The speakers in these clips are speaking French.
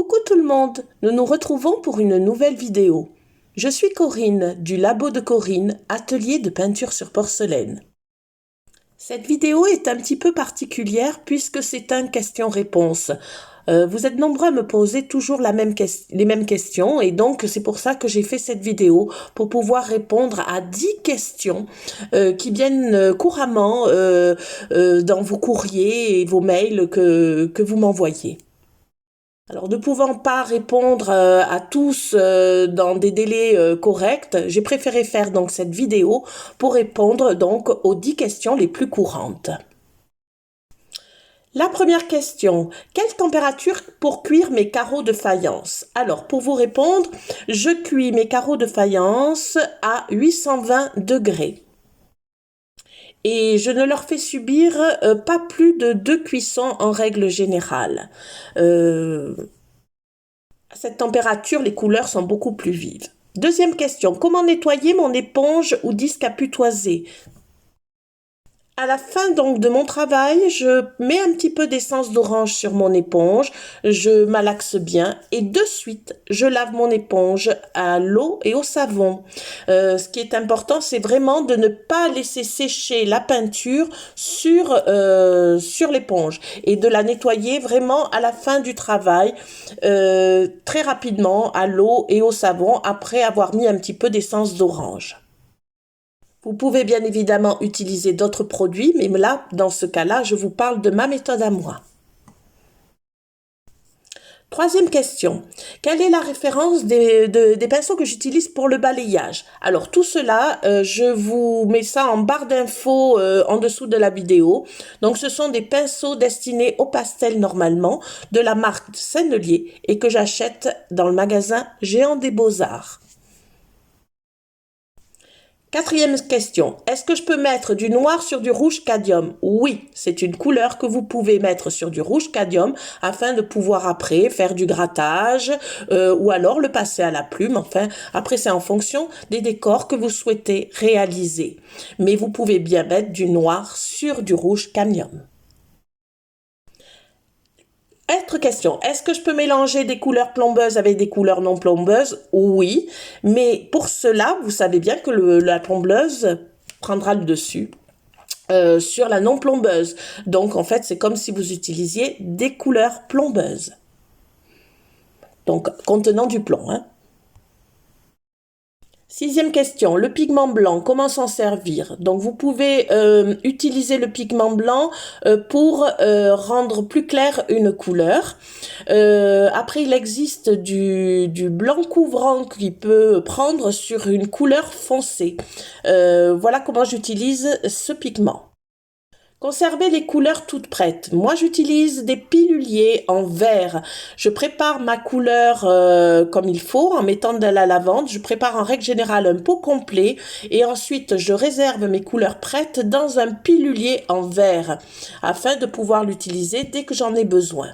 Coucou tout le monde, nous nous retrouvons pour une nouvelle vidéo. Je suis Corinne du Labo de Corinne, atelier de peinture sur porcelaine. Cette vidéo est un petit peu particulière puisque c'est un question-réponse. Vous êtes nombreux à me poser toujours les mêmes questions et donc c'est pour ça que j'ai fait cette vidéo pour pouvoir répondre à 10 questions qui viennent couramment dans vos courriers et vos mails que vous m'envoyez. Alors, ne pouvant pas répondre à tous dans des délais corrects, j'ai préféré faire donc cette vidéo pour répondre donc aux 10 questions les plus courantes. La première question, quelle température pour cuire mes carreaux de faïence? Alors, pour vous répondre, je cuis mes carreaux de faïence à 820 degrés. Et je ne leur fais subir pas plus de 2 cuissons en règle générale. À cette température, les couleurs sont beaucoup plus vives. Deuxième question, comment nettoyer mon éponge ou disque à putoiser? À la fin donc de mon travail, je mets un petit peu d'essence d'orange sur mon éponge, je malaxe bien et de suite, je lave mon éponge à l'eau et au savon. Ce qui est important, c'est vraiment de ne pas laisser sécher la peinture sur l'éponge et de la nettoyer vraiment à la fin du travail, très rapidement à l'eau et au savon après avoir mis un petit peu d'essence d'orange. Vous pouvez bien évidemment utiliser d'autres produits, mais là, dans ce cas-là, je vous parle de ma méthode à moi. Troisième question, quelle est la référence des pinceaux que j'utilise pour le balayage? Alors tout cela, je vous mets ça en barre d'infos en dessous de la vidéo. Donc ce sont des pinceaux destinés au pastel normalement, de la marque Sennelier et que j'achète dans le magasin Géant des Beaux-Arts. Quatrième question, est-ce que je peux mettre du noir sur du rouge cadmium? Oui, c'est une couleur que vous pouvez mettre sur du rouge cadmium afin de pouvoir après faire du grattage ou alors le passer à la plume. Enfin, après c'est en fonction des décors que vous souhaitez réaliser. Mais vous pouvez bien mettre du noir sur du rouge cadmium. Autre question, est-ce que je peux mélanger des couleurs plombeuses avec des couleurs non plombeuses? Oui, mais pour cela, vous savez bien que la plombeuse prendra le dessus sur la non plombeuse. Donc en fait, c'est comme si vous utilisiez des couleurs plombeuses. Donc contenant du plomb, hein. Sixième question, le pigment blanc, comment s'en servir? Donc vous pouvez utiliser le pigment blanc pour rendre plus clair une couleur. Après, il existe du blanc couvrant qui peut prendre sur une couleur foncée. Voilà comment j'utilise ce pigment. Conserver les couleurs toutes prêtes. Moi, j'utilise des piluliers en verre. Je prépare ma couleur comme il faut en mettant de la lavande. Je prépare en règle générale un pot complet et ensuite je réserve mes couleurs prêtes dans un pilulier en verre afin de pouvoir l'utiliser dès que j'en ai besoin.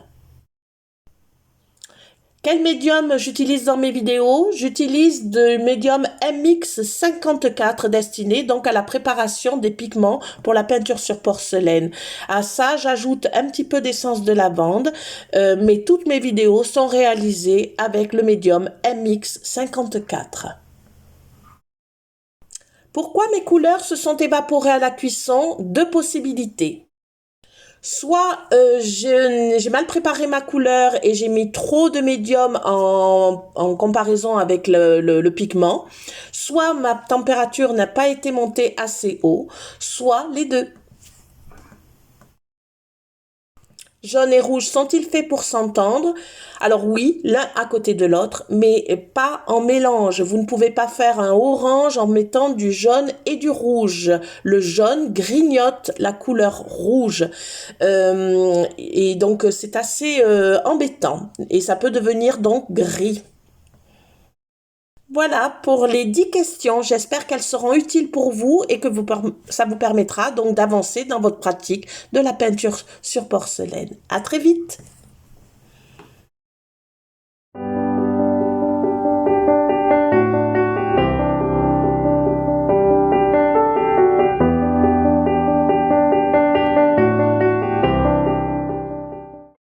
Quel médium j'utilise dans mes vidéos? J'utilise le médium MX54 destiné donc à la préparation des pigments pour la peinture sur porcelaine. À ça, j'ajoute un petit peu d'essence de lavande, mais toutes mes vidéos sont réalisées avec le médium MX54. Pourquoi mes couleurs se sont évaporées à la cuisson? Deux possibilités. Soit j'ai mal préparé ma couleur et j'ai mis trop de médium en comparaison avec le pigment, soit ma température n'a pas été montée assez haut, soit les deux. Jaune et rouge sont-ils faits pour s'entendre? Alors oui, l'un à côté de l'autre, mais pas en mélange. Vous ne pouvez pas faire un orange en mettant du jaune et du rouge. Le jaune grignote la couleur rouge. Et donc c'est assez embêtant. Et ça peut devenir donc gris. Voilà pour les 10 questions. J'espère qu'elles seront utiles pour vous et que ça vous permettra donc d'avancer dans votre pratique de la peinture sur porcelaine. À très vite!